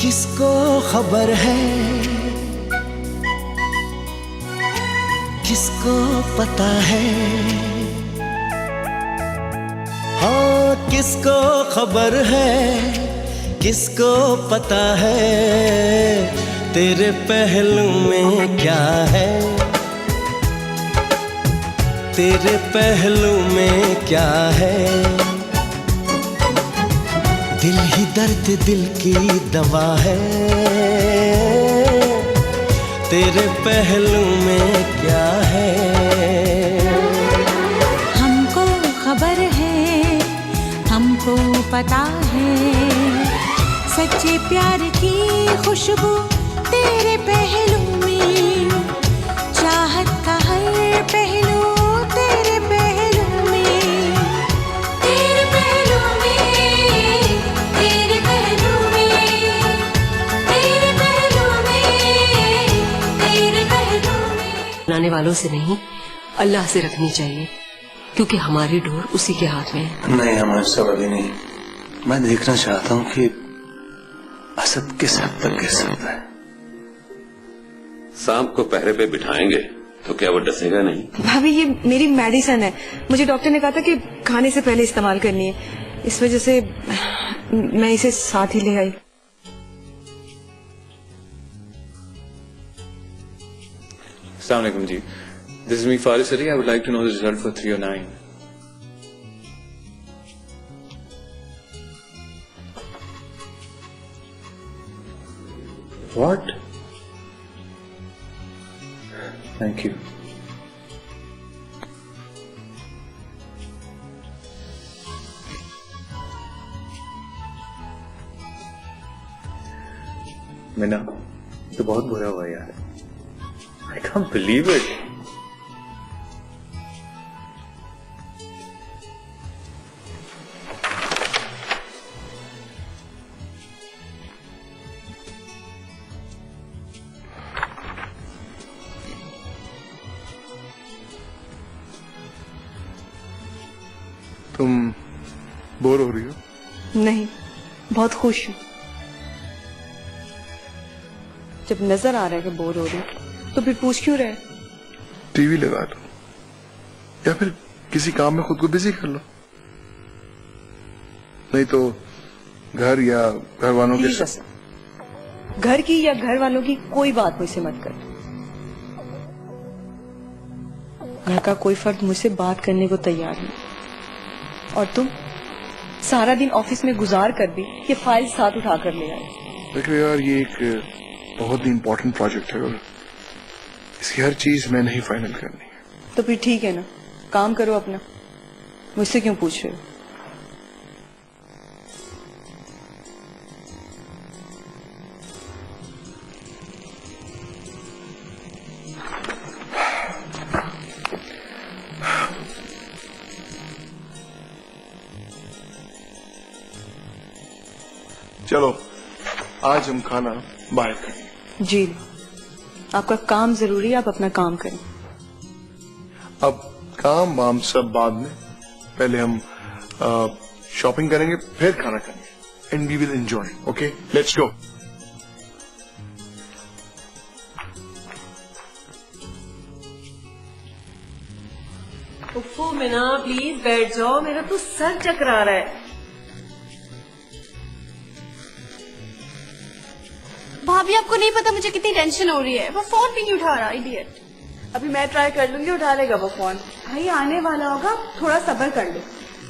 किसको खबर है, किसको पता है, हाँ किसको खबर है, किसको पता है, तेरे पहलू में क्या है, तेरे पहलू में क्या है। दिल ही दर्द दिल की दवा है, तेरे पहलू में क्या है। हमको खबर है, हमको पता है, सच्चे प्यार की खुशबू तेरे पहलू में, चाहत का हर पहलू तेरे पहलू में, तेरे पहलू में, तेरे पहलू में, तेरे पहलू में, तेरे पहलू में। बनाने वालों से नहीं, अल्लाह से रखनी चाहिए, क्योंकि हमारी डोर उसी के हाथ में है। नहीं हमारे सब अभी नहीं। मैं देखना चाहता हूँ कि असद किस हद तक गिर सकता है। सांप को पहरे पे बिठाएंगे तो क्या वो डसेगा नहीं? भाभी ये मेरी मेडिसिन है, मुझे डॉक्टर ने कहा था कि खाने से पहले इस्तेमाल करनी है, इस वजह से मैं इसे साथ ही ले आई। Assalamu alaikum ji. This is me Faris Ali. I would like to know the result for 309. What? Thank you. Meena, तो बहुत बुरा हुआ यार। I can't believe it. तुम बोर हो रही हो? नहीं, बहुत खुश हूँ। जब नजर आ रहा है कि बोर हो रही हूँ, तो फिर पूछ क्यों रहे? टीवी लगा लो या फिर किसी काम में खुद को बिजी कर लो, नहीं तो घर या घर वालों के साथ। घर की या घर वालों की कोई बात मुझसे मत कर। घर का कोई फर्द मुझसे बात करने को तैयार नहीं, और तुम सारा दिन ऑफिस में गुजार कर भी ये फाइल साथ उठा कर ले आए। देखो यार, ये एक बहुत ही इम्पोर्टेंट प्रोजेक्ट है और इसकी हर चीज मैंने ही फाइनल करनी है। तो फिर ठीक है ना, काम करो अपना, मुझसे क्यों पूछ रहे हो? चलो आज हम खाना बाहर करेंगे। जी, आपका काम जरूरी है, आप अपना काम करें। अब काम वाम सब बाद में, पहले हम शॉपिंग करेंगे फिर खाना खाएंगे and we will enjoy. Okay, let's go. उफ़ो मीना, प्लीज बैठ जाओ, मेरा तो सर चकरा रहा है। भाभी आपको नहीं पता मुझे कितनी टेंशन हो रही है, वो फोन भी नहीं उठा रहा इडियट। अभी मैं ट्राई कर लूंगी, उठा लेगा वो फोन। भाई आने वाला होगा, थोड़ा सब्र कर लो।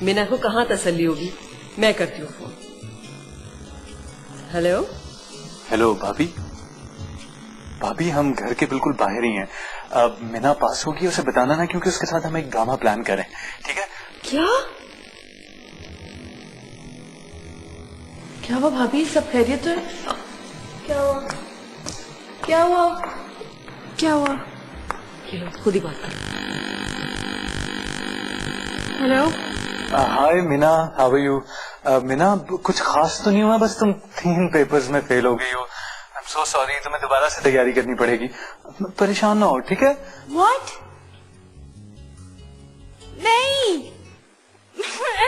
मीना को कहाँ तसल्ली होगी, मैं करती हूँ फोन। हेलो हेलो भाभी। भाभी हम घर के बिल्कुल बाहर ही हैं। अब मीना पास होगी उसे बताना ना, क्योंकि उसके साथ हम एक ड्रामा प्लान करें, ठीक है? क्या क्या हुआ भाभी, सब खैरियत तो है? क्या हुआ, क्या हुआ, क्या हुआ? ये लो, खुद ही बात कर। Hello, hi Meena, how are you? Meena कुछ खास तो नहीं हुआ, बस तुम 3 पेपर्स में फेल हो गई हो। आई एम सो सॉरी, तुम्हें दोबारा से तैयारी करनी पड़ेगी। परेशान ना हो, ठीक है? व्हाट? नहीं,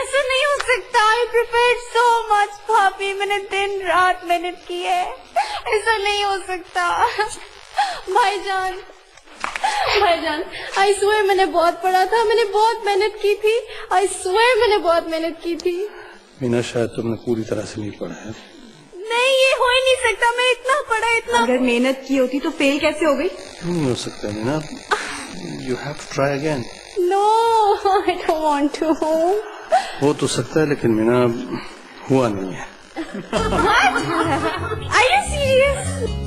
ऐसे नहीं हो सकता। आई प्रिपेयर्ड सो मच। मच भाभी, मैंने दिन रात मेहनत की है, ऐसा नहीं हो सकता। भाईजान भाईजान, आई स्वेयर मैंने बहुत पढ़ा था, मैंने बहुत मेहनत की थी, आई स्वेयर मैंने बहुत मेहनत की थी। मीना शायद तुमने पूरी तरह से नहीं पढ़ा है। नहीं, ये हो ही नहीं सकता, मैं इतना पढ़ा इतना। अगर मेहनत की होती तो फेल कैसे हो गई? नहीं हो सकता Meena, you have to try again. No, I don't want to. हो तो सकता है लेकिन मीना हुआ नहीं है। Are you serious?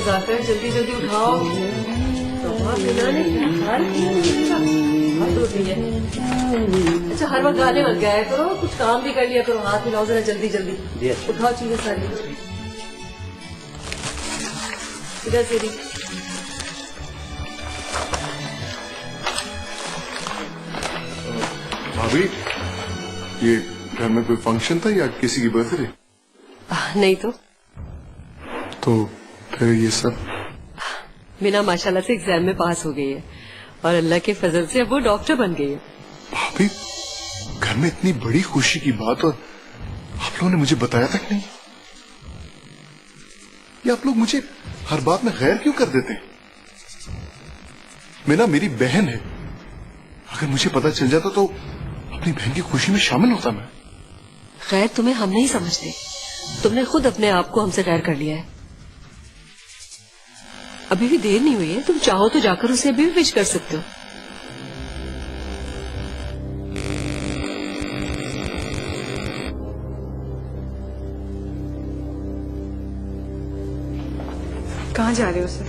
जाकर जल्दी जल्दी उठाओ। तो मीना ने हार हाथ उठ है। अच्छा, हर वक्त गाने मत गाया करो, कुछ काम भी कर लिया करो, हाथ मिलाओ जरा जल्दी जल्दी। उठाओ चीजें सारी इधर से भी। भाभी, ये घर में कोई फंक्शन था या किसी की बर्थडे? नहीं तो फिर ये सब? मीना माशाल्लाह से एग्जाम में पास हो गई है और अल्लाह के फजल से अब वो डॉक्टर बन गई है। भाभी, घर में इतनी बड़ी खुशी की बात और आप लोगों ने मुझे बताया तक नहीं। ये आप लोग मुझे हर बात में गैर क्यों कर देते? मीना मेरी बहन है, अगर मुझे पता चल जाता तो अपनी बहन की खुशी में शामिल होता मैं। खैर, तुम्हें हम नहीं समझते, तुमने खुद अपने आप को हमसे गैर कर लिया है। अभी भी देर नहीं हुई है, तुम चाहो तो जाकर उसे अभी भी विश कर सकते हो। कहाँ जा रहे हो सर?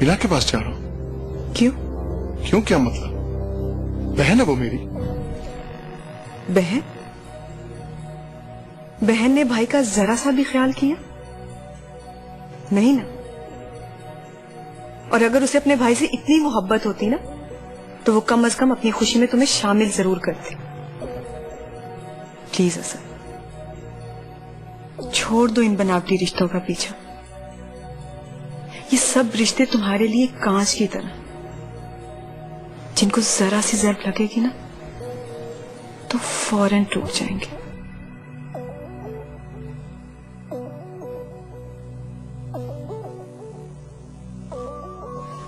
मीना के पास जा रहा हूँ। क्यों? क्यों क्या मतलब? बहन है वो मेरी। बहन? बहन ने भाई का जरा सा भी ख्याल किया नहीं ना? और अगर उसे अपने भाई से इतनी मोहब्बत होती ना तो वो कम से कम अपनी खुशी में तुम्हें शामिल जरूर करती। प्लीज असर, छोड़ दो इन बनावटी रिश्तों का पीछा। ये सब रिश्ते तुम्हारे लिए कांच की तरह, जिनको जरा सी जर्ब लगेगी ना तो फौरन टूट जाएंगे।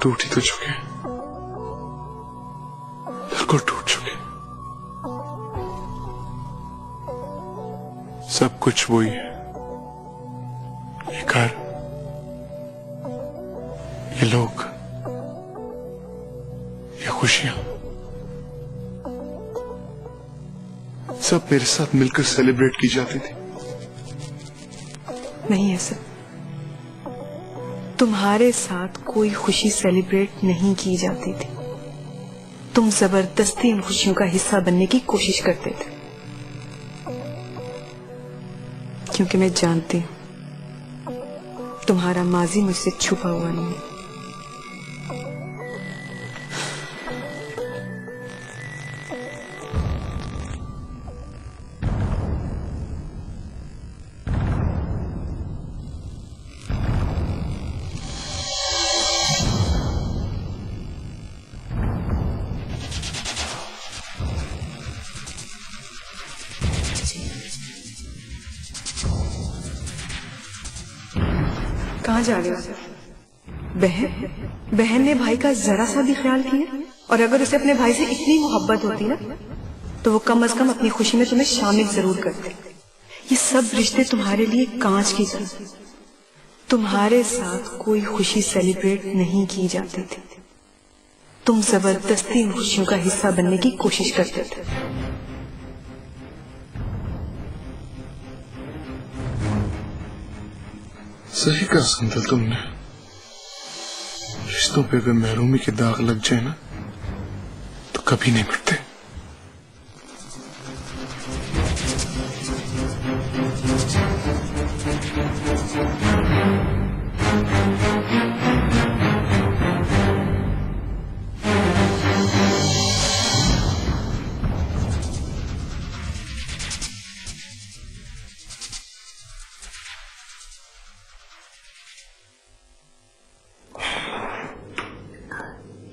टूट ही तो चुके, बिल्कुल टूट चुके। सब कुछ वही है, ये घर, ये लोग, ये खुशियां, सब मेरे साथ मिलकर सेलिब्रेट की जाती थी। नहीं ऐसा, तुम्हारे साथ कोई खुशी सेलिब्रेट नहीं की जाती थी। तुम जबरदस्ती इन खुशियों का हिस्सा बनने की कोशिश करते थे, क्योंकि मैं जानती हूं तुम्हारा माजी मुझसे छुपा हुआ नहीं है। कहाँ जा रहे हो सर? बहन ने भाई का जरा सा भी ख्याल किया? और अगर उसे अपने भाई से इतनी मोहब्बत होती ना तो वो कम से कम अपनी खुशी में तुम्हें शामिल जरूर करते। ये सब रिश्ते तुम्हारे लिए कांच की तरह, तुम्हारे साथ कोई खुशी सेलिब्रेट नहीं की जाती थी। तुम जबरदस्ती इन खुशियों का हिस्सा बनने की कोशिश करते थे। सही कहा संदल तुमने। रिश्तों पे अगर महरूमी के दाग लग जाए ना तो कभी नहीं मिटते।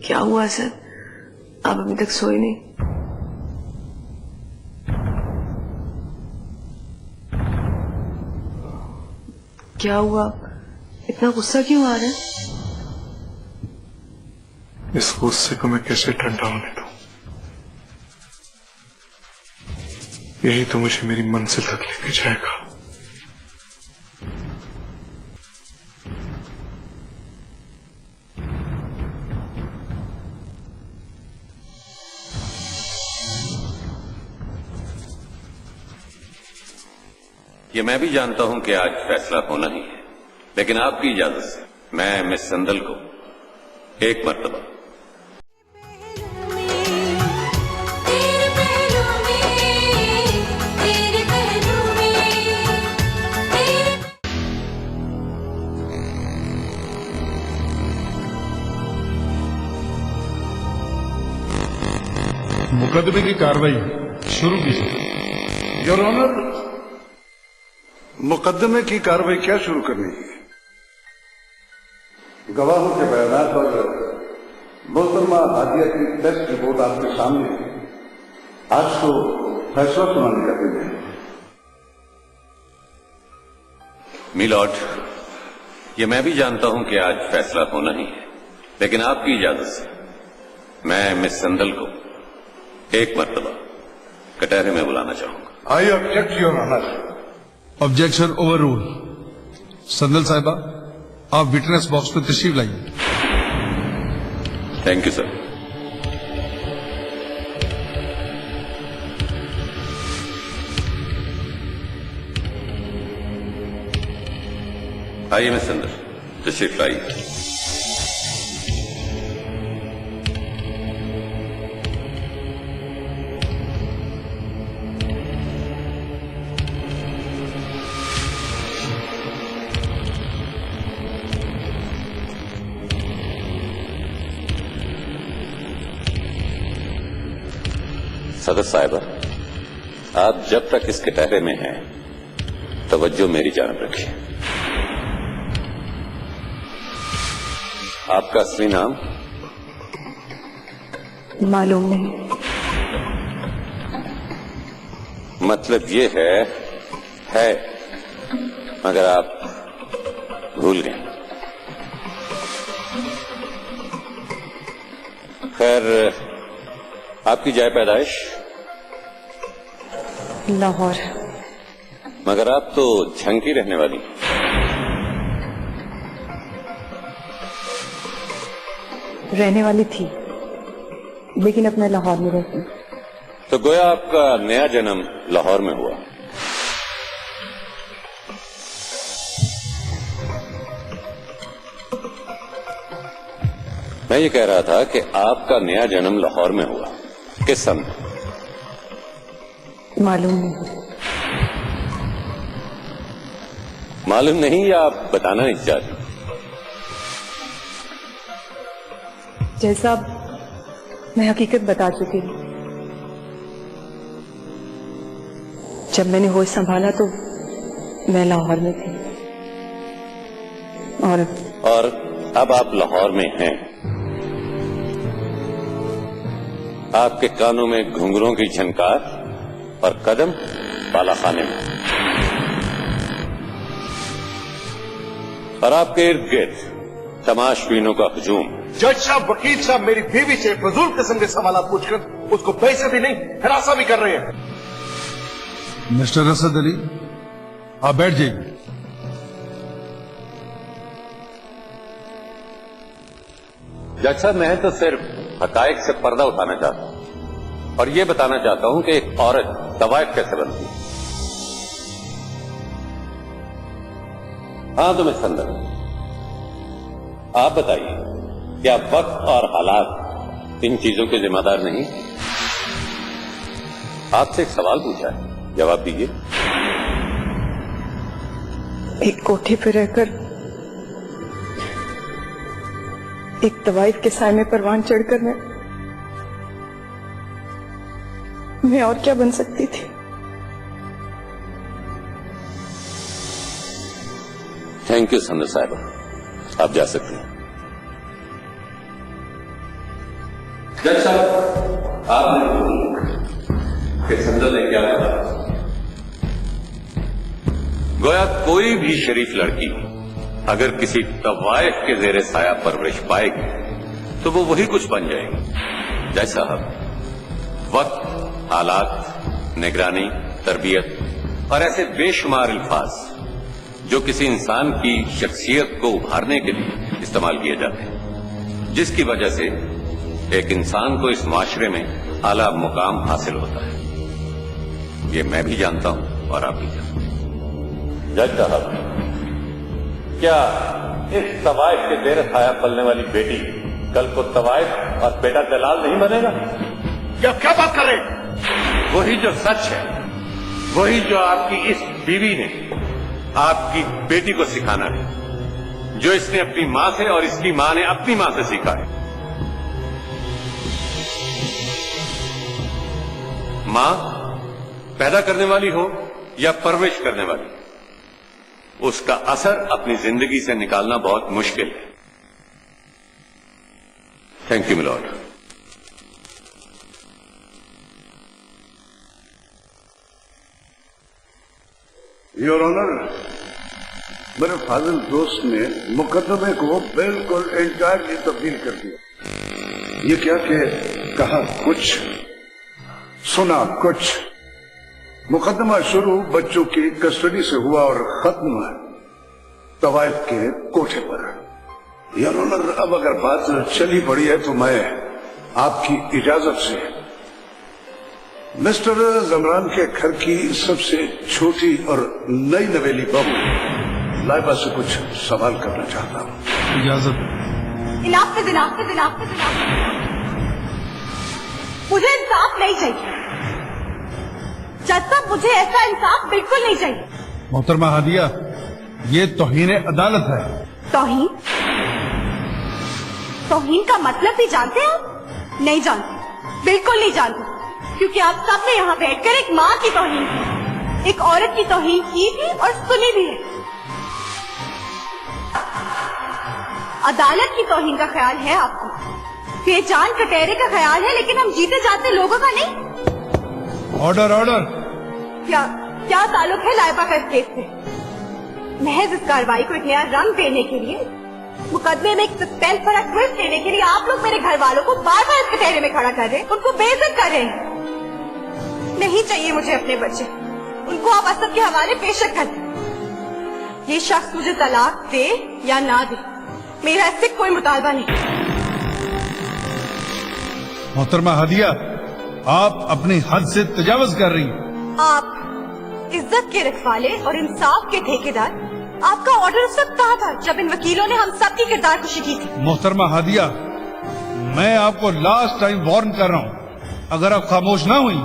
क्या हुआ सर, आप अभी तक सोए नहीं? क्या हुआ, इतना गुस्सा क्यों आ रहा है? इस गुस्से को मैं कैसे ठंडा होने दूं? यही तो मुझे मेरी मंजिल तक लेके जाएगा। ये मैं भी जानता हूं कि आज फैसला होना ही है, लेकिन आपकी इजाजत से मैं मिस संदल को एक मर्तबा तेरे पहलू में, तेरे पहलू में, तेरे मुकदमे की कार्रवाई शुरू कीजिए। योर ऑनर, मुकदमे की कार्रवाई क्या शुरू करनी है? गवाहों के बयान और मोहतरमा हादिया की टेस्ट रिपोर्ट आपके सामने है। आज तो फैसला सुनाने का दिन है। मिलॉर्ड, ये मैं भी जानता हूं कि आज फैसला होना ही है, लेकिन आपकी इजाजत से मैं मिस संदल को एक मर्तबा कटहरे में बुलाना चाहूंगा। I object your honour. Objection overrule. Sandal साहिबा, आप विटनेस बॉक्स में तशरीफ लाइए। Thank you sir. आइए मिस संदल, तशरीफ लाइए। सदर साहिबा, आप जब तक इस कटहरे में हैं, तवज्जो मेरी जानब रखिए। आपका असली नाम? मालूम नहीं। मतलब ये है मगर आप भूल गए। खैर, आपकी जाए पैदाइश? लाहौर। मगर आप तो झंकी रहने वाली। रहने वाली थी, लेकिन अब मैं लाहौर में रहती हूँ। तो गोया आपका नया जन्म लाहौर में हुआ। मैं ये कह रहा था कि आपका नया जन्म लाहौर में हुआ, किस सन में? मालूम नहीं। मालूम नहीं या आप बताना नहीं चाहती? जैसा मैं हकीकत बता चुकी हूँ। जब मैंने होश संभाला तो मैं लाहौर में थी, और अब आप लाहौर में हैं। आपके कानों में घुंघरों की झनकार और कदम बालाखाने में, और आपके इर्द गिर्द तमाशबीनों का हुजूम। जज साहब, वकील साहब मेरी बीवी से फजूल किस्म के सवाल पूछकर उसको पैसे भी नहीं हिरासा भी कर रहे हैं। मिस्टर असद अली, आप बैठ जाइए। जज साहब, मैं तो सिर्फ हकायक से पर्दा उठाना चाहता हूं और ये बताना चाहता हूं कि एक औरत तवायफ कैसे बनती है। हाँ तो मिस संदल, आप बताइए, क्या वक्त और हालात इन चीजों के जिम्मेदार नहीं? आपसे एक सवाल पूछा है, जवाब दीजिए। एक कोठे पर रहकर एक तवाइफ के साए में परवान चढ़कर मैं और क्या बन सकती थी। थैंक यू संदल साहिबा, आप जा सकते हैं। जज साहब, आपने कि संदल ने क्या कहा? गोया कोई भी शरीफ लड़की अगर किसी तवाइफ के जेरे साया परवरिश पाएगी तो वो वही कुछ बन जाएगी। जज साहब, वक्त, हालात, निगरानी, तरबियत और ऐसे बेशुमार अल्फाज जो किसी इंसान की शख्सियत को उभारने के लिए इस्तेमाल किए जाते हैं, जिसकी वजह से एक इंसान को इस माशरे में आला मुकाम हासिल होता है, ये मैं भी जानता हूं और आप भी जानते हैं। जज साहब, क्या इस तवाइफ के जेर साया पलने वाली बेटी कल को तवाइफ और बेटा दलाल नहीं बनेगा? क्या बात कर रहे हैं? वही जो सच है, वही जो आपकी इस बीवी ने आपकी बेटी को सिखाना है, जो इसने अपनी मां से और इसकी मां ने अपनी मां से सीखा है। मां पैदा करने वाली हो या परवरिश करने वाली, उसका असर अपनी जिंदगी से निकालना बहुत मुश्किल है। Thank you milord. Your honour, मेरे फाजिल दोस्त ने मुकदमे को बिल्कुल एंटायरली तब्दील कर दिया। ये क्या कि कहा कुछ, सुना कुछ। मुकदमा शुरू बच्चों की कस्टडी से हुआ और खत्म तवाइफ के कोठे पर। यार ऑनर, अब अगर बात चली पड़ी है तो मैं आपकी इजाजत से मिस्टर जमरान के घर की सबसे छोटी और नई नवेली बहू लाइबा से कुछ सवाल करना चाहता हूँ। इजाजत। मुझे इंसाफ नहीं चाहिए जज साहब, मुझे ऐसा इंसाफ बिल्कुल नहीं चाहिए। मोहतरमा हादिया, ये तौहीन अदालत है। तौहीन? तौहीन का मतलब भी जानते हैं आप? नहीं जानते, बिल्कुल नहीं जानते, क्योंकि आप सब ने यहाँ बैठकर एक माँ की तौहीन की, एक औरत की तौहीन की भी और सुनी भी है। अदालत की तौहीन का ख्याल है आपको, बेजान कटहरे का ख्याल है, लेकिन हम जीते जाते लोगों का नहीं। Order order. क्या ताल्लुक है लाइबा का इस केस से? महज इस कार्रवाई को एक नया रंग देने के लिए, मुकदमे में एक सस्पेंस भरा ट्विस्ट देने के लिए आप लोग मेरे घर वालों को बार बार इस कटहरे में खड़ा कर रहे हैं, उनको बेइज्जत कर रहे हैं। नहीं चाहिए मुझे अपने बच्चे, उनको आप असद के हवाले बेशक कर दें। ये शख्स मुझे तलाक दे या ना दे, मेरा इससे कोई मुतालबा नहीं। मोहतरमा हादिया, आप अपनी हद से तजावुज कर रही हैं। आप इज्जत के रखवाले और इंसाफ के ठेकेदार, आपका ऑर्डर उस वक्त कहा था जब इन वकीलों ने हम सब की किरदार कुशी की थी। मोहतरमा हादिया, मैं आपको लास्ट टाइम वार्न कर रहा हूँ, अगर आप खामोश ना हुई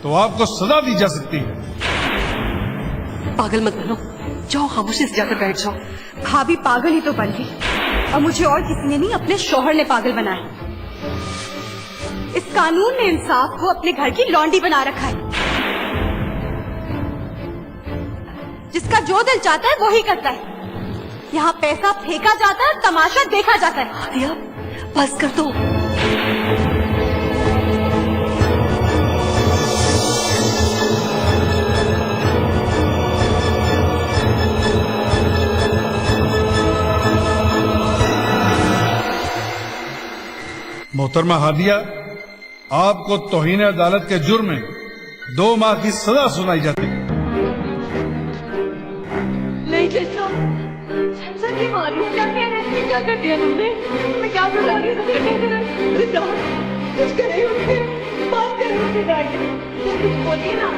तो आपको सजा दी जा सकती है। पागल मत बनो, जाओ खामोशी से जाकर बैठ जाओ। भाभी पागल ही तो बन गई, और मुझे और किसी ने नहीं, अपने शौहर ने पागल बनाया। इस कानून ने इंसाफ को अपने घर की लौंडी बना रखा है। जिसका जो दिल चाहता है वो ही करता है। यहाँ पैसा फेंका जाता है, तमाशा देखा जाता है। हादिया, बस कर दो। मोहतरमा हादिया, आपको तौहीन अदालत के जुर्म में 2 माह की सजा सुनाई जाती है। नहीं जैसा की मारी, क्या कह रहे थे? क्या कर दिया तुमने? मैं क्या बता रही हूँ? कुछ करे उनसे, बात करे उनसे जाके, कुछ बोलिए ना।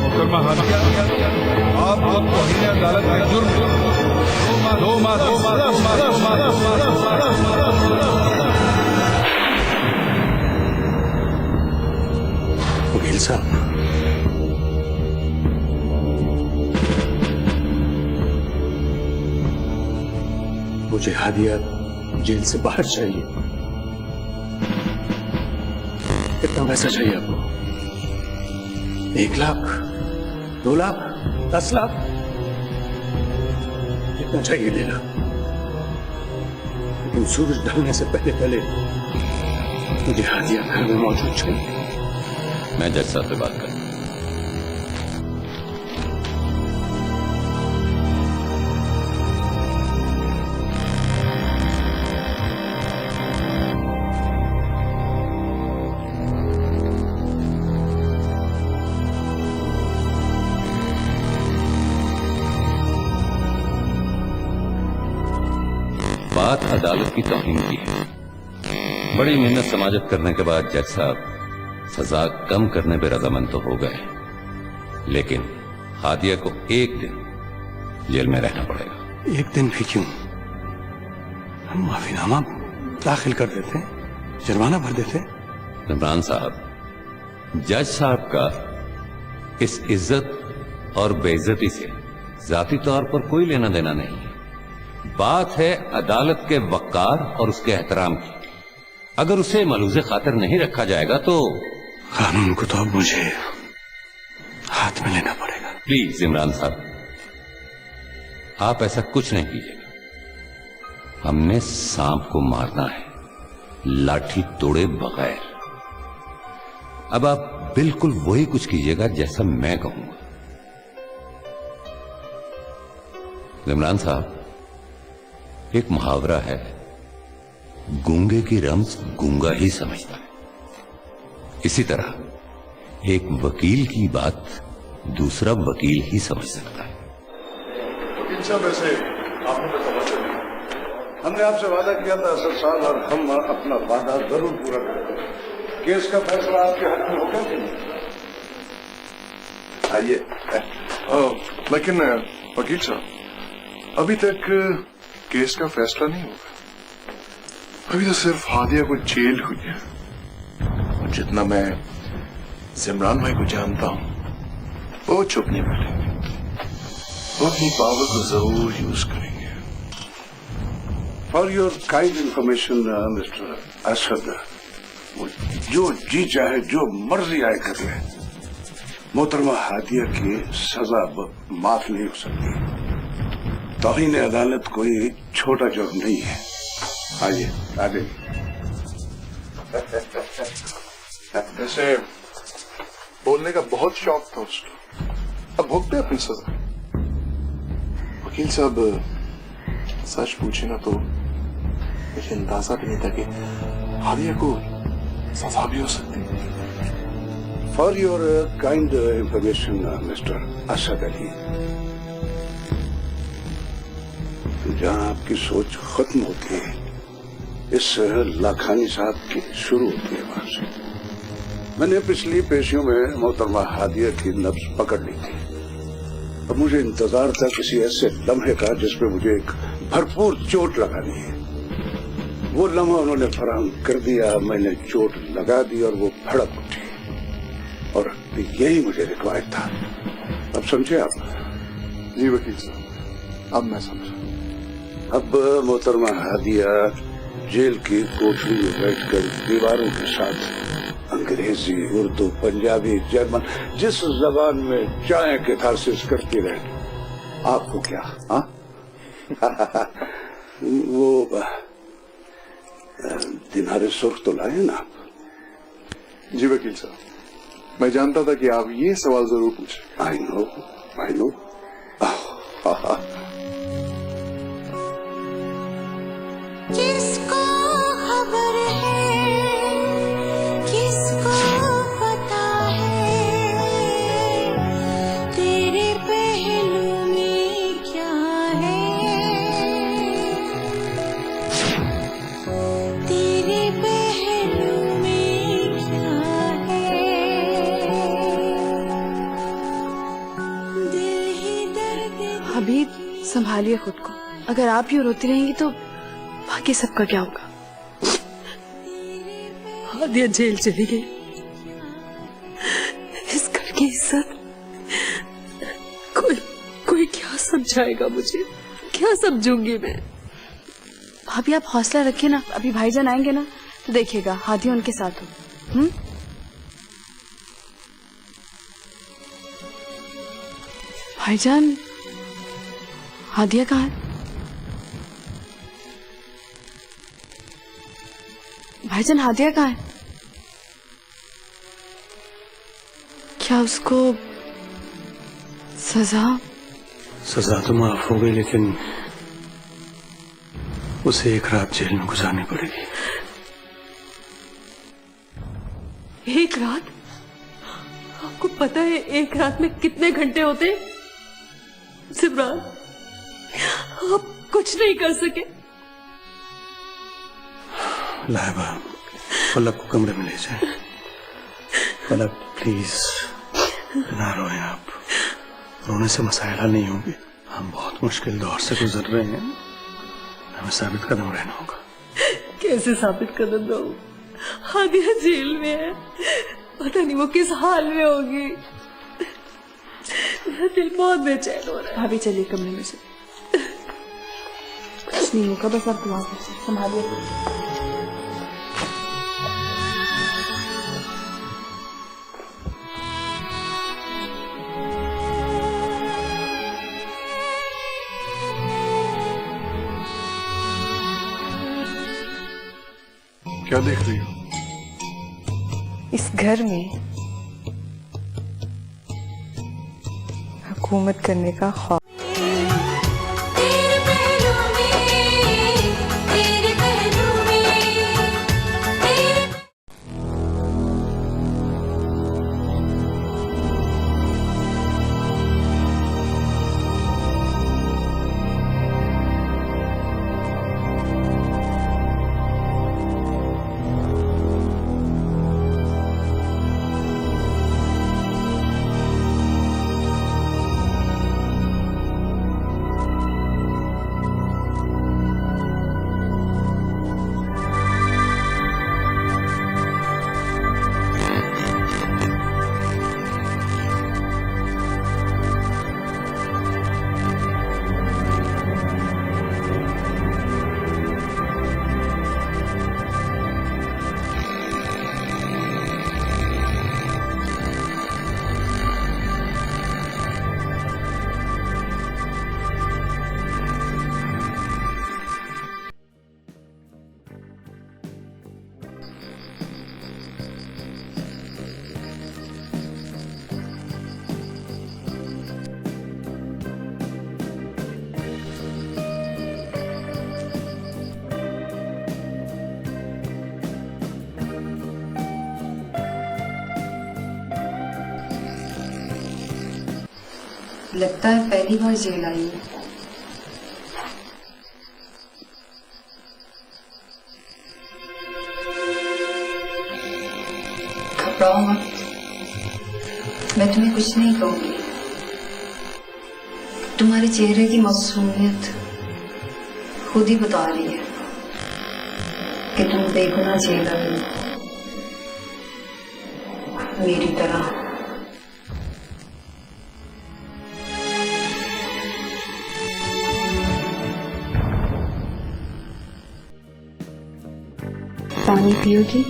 मुकदमा हादिया आप तौहीन अदालत में जुर्म 2 माह वकील साहब, मुझे हादिया जेल से बाहर चाहिए। कितना पैसा चाहिए आपको? 1 लाख, 2 लाख, 10 लाख, कितना चाहिए देना? लेकिन सूरज ढलने से पहले पहले मुझे हादिया घर में मौजूद चाहिए। मैं जज साहब से बात करूं। बात अदालत की तौहीन की है। बड़ी मेहनत समाजत करने के बाद जज साहब सजा कम करने पर रजामंद तो हो गए, लेकिन हादिया को 1 दिन जेल में रहना पड़ेगा। 1 दिन भी क्यों? हम माफीनामा दाखिल कर देते, जुर्माना भर देते। इमरान साहब, जज साहब का इस इज्जत और बेइज्जती से जाती तौर पर कोई लेना देना नहीं है। बात है अदालत के वक़ार और उसके एहतराम की। अगर उसे मलूज़े खातिर नहीं रखा जाएगा तो कानून को तो अब मुझे हाथ में लेना पड़ेगा। प्लीज इमरान साहब, आप ऐसा कुछ नहीं कीजिएगा। हमने सांप को मारना है, लाठी तोड़े बगैर। अब आप बिल्कुल वही कुछ कीजिएगा जैसा मैं कहूंगा। इमरान साहब, एक मुहावरा है, गूंगे की रमज गूंगा ही समझता है। इसी तरह एक वकील की बात दूसरा वकील ही समझ सकता है। वकील साहब, वैसे आपने तो समझ लिया, हमने आपसे वादा किया था असद साहब, और हम अपना वादा जरूर पूरा करेंगे। केस का फैसला आपके हाथ में होगा कि नहीं? आइए। लेकिन वकील साहब, अभी तक केस का फैसला नहीं हुआ। अभी तो सिर्फ हादिया को जेल हुई है। और जितना मैं जिमरान भाई को जानता हूं, वो चुप नहीं बैठेंगे, वो अपनी पावर को जरूर यूज करेंगे। For your kind information mister Asad, जो जी चाहे जो मर्जी आए कर ले, मोहतरमा हादिया की सजा माफ नहीं हो सकती। तौहीन अदालत कोई छोटा जुर्म नहीं है। आइए आगे। वैसे बोलने का बहुत शौक था उसको, अब भुगते अपनी सजा। वकील साहब, सच पूछे ना तो मुझे अंदाजा भी नहीं था कि हादिया को सजा भी हो सकती है। For your kind information mister Asad Ali, जहां आपकी सोच खत्म होती है, इस लाखानी साहब की शुरू होती है वहां से। मैंने पिछली पेशियों में मोहतरमा हादिया की नब्ज पकड़ ली थी। अब मुझे इंतजार था किसी ऐसे लम्हे का जिसपे मुझे एक भरपूर चोट लगानी है। वो लम्हा उन्होंने फराहम कर दिया, मैंने चोट लगा दी और वो भड़क उठी, और यही मुझे रिक्वायर्ड था। अब समझे आप? जी वकील साहब, अब मैं समझा। अब मोहतरमा हादिया जेल की कोठरी में बैठकर दीवारों के साथ अंग्रेजी, उर्दू, पंजाबी, जर्मन, जिस जबान में चाहे कैथारसिस करती रहे। आपको क्या? हाँ? वो दिनारे सुर्ख तो लाए ना? जी वकील साहब, मैं जानता था कि आप ये सवाल जरूर पूछेंगे। I know. संभालिए खुद को। अगर आप यूं रोती रहेंगी तो बाकी सबका क्या होगा? हादिया जेल चली गई, इस घर की इज्जत कोई क्या समझाएगा मुझे? क्या समझूंगी मैं? भाभी आप हौसला रखिए ना, अभी भाईजान आएंगे ना तो देखिएगा हादिया उनके साथ हो। भाईजान, हादिया कहाँ है? भाईजान हादिया कहाँ है? क्या उसको सजा तो माफ हो गई, लेकिन उसे एक रात जेल में गुजारनी पड़ेगी। एक रात? आपको पता है एक रात में कितने घंटे होते? सिमरान, आप कुछ नहीं कर सके। लाइबा, पलक को कमरे में ले जाए। पलक प्लीज ना रोएं आप, रोने से मसाइल हल नहीं होंगे। हम बहुत मुश्किल दौर से गुजर रहे हैं, हमें साबित कदम रहना होगा। कैसे साबित कदम रहूं? हादिया जेल में है, पता नहीं वो किस हाल में होगी। मेरा दिल बहुत बेचैन हो रहा है। भाभी चलिए कमरे में से। कुछ नहीं होगा, बस आप दुआ कीजिए, संभालिए। क्या देख रही हो? इस घर में हुकूमत करने का ख्वाब। तेरे पहलू में, तेरे पहलू में, तेरे लगता है पहली बार जेल आई है। घबराओ मत, मैं तुम्हें कुछ नहीं कहूंगी। तुम्हारे चेहरे की मासूमियत खुद ही बता रही है कि तुम बेगुनाह जेल आई हो, मेरी तरह। पानी पियोगी?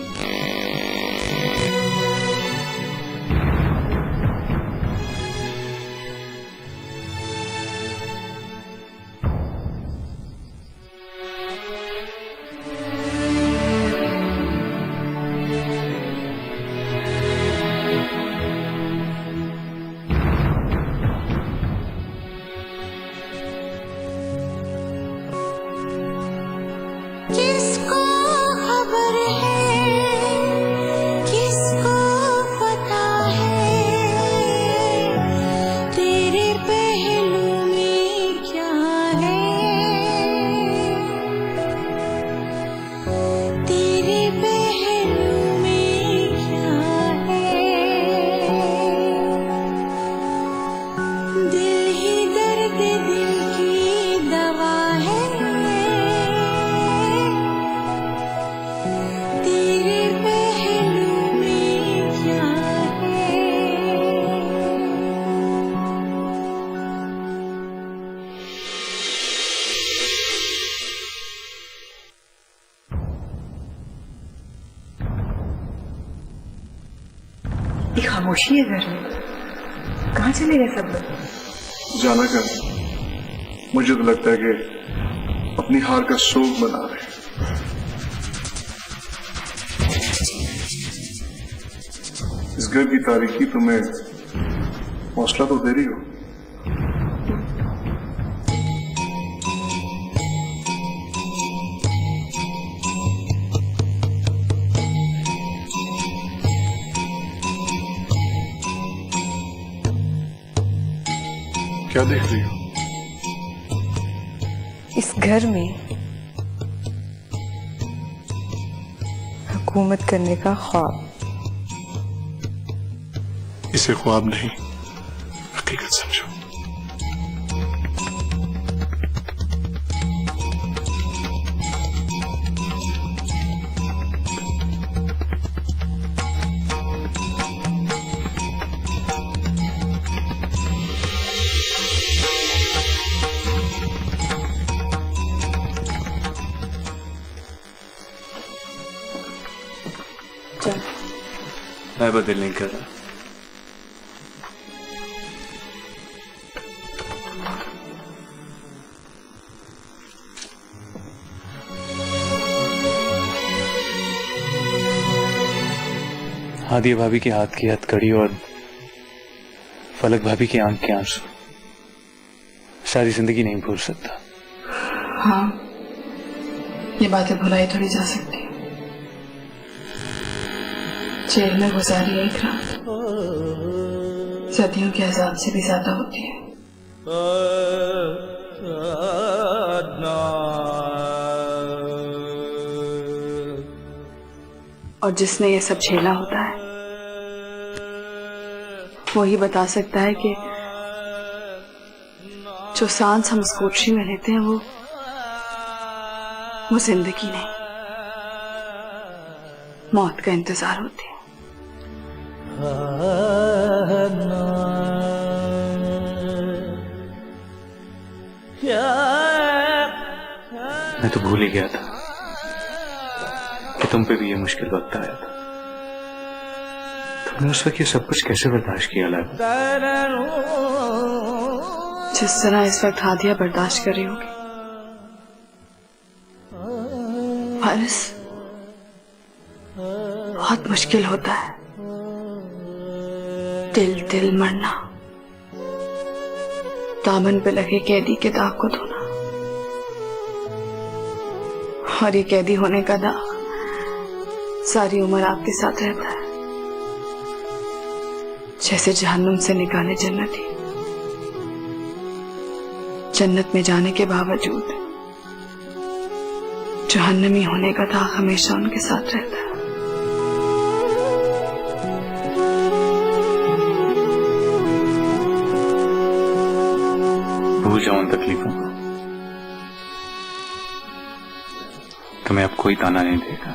किसको खबर है इतनी खामोशी है घर में, कहाँ चले गए सब लोग? जाना कर, मुझे तो लगता है कि अपनी हार का शोक मना रहे हैं। इस घर की तारीकी तुम्हें हौसला तो दे रही हो। क्या देख रही हो? इस घर में हुकूमत करने का ख्वाब। इसे ख्वाब नहीं, हकीकत समझो। मैं बदल नहीं कर रहा। हादिया भाभी के हाथ की हथकड़ी और फलक भाभी की आंख के आंसू सारी जिंदगी नहीं भूल सकता। हाँ, ये बातें भुलाई थोड़ी जा सकती। जेल में गुजारी एक रात सदियों के अजाब से भी ज्यादा होती है। और जिसने ये सब झेला होता है वो ही बता सकता है कि जो सांस हम उस कोठरी में लेते हैं वो जिंदगी नहीं, मौत का इंतजार होती है। मैं तो भूल ही गया था कि तुम पे भी ये मुश्किल वक्त आया था। तुमने उस वक्त ये सब कुछ कैसे बर्दाश्त किया लाभ? जिस तरह इस वक्त हादिया बर्दाश्त कर रही होगी। फारिस, बहुत मुश्किल होता है दिल दिल मरना, दामन पे लगे कैदी के दाग को धोना। और ये कैदी होने का दाग सारी उम्र आपके साथ रहता है, जैसे जहन्नुम से निकाले जन्नती। जन्नत में जाने के बावजूद जहन्नमी होने का दाग हमेशा उनके साथ रहता है। भूल जाओ उन तकलीफों को, तुम्हें अब कोई ताना नहीं देगा,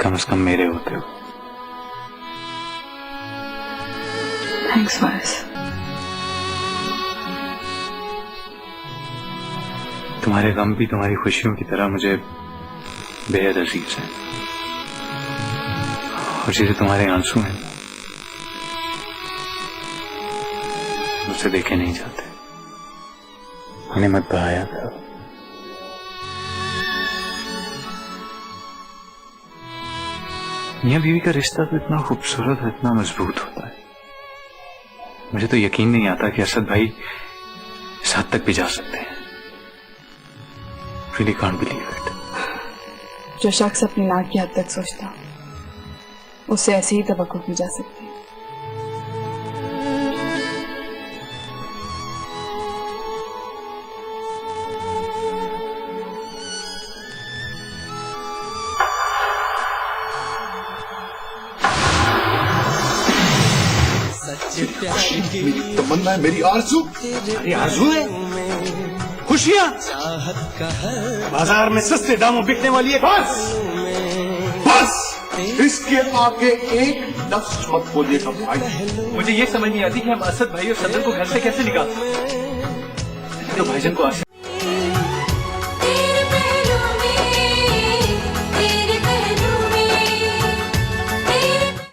कम से कम मेरे होते हो। थैंक्स फारिस। तुम्हारे गम भी तुम्हारी खुशियों की तरह मुझे बेहद अजीज है, और जैसे तुम्हारे आंसू हैं मुझसे देखे नहीं जाते, उन्हें मत बहाया करो। मियां बीवी का रिश्ता तो इतना खूबसूरत है, इतना मजबूत होता है, मुझे तो यकीन नहीं आता कि असद भाई इस हद तक भी जा सकते हैं। Really can't believe it. जो शख्स अपनी नाक की हद तक सोचता उससे ऐसी ही तवक्को की जा सकती है। मेरी तमन्ना है, मेरी आरज़ू, अरे आरज़ू है, खुशियां बाजार में सस्ते दामों बिकने वाली है। बस बस इसके आगे एक लफ्ज़ मत बोलिएगा भाई। मुझे ये समझ नहीं आती कि हम असद भाई और सदर को घर से कैसे निकाल सकते। तो भाईजान को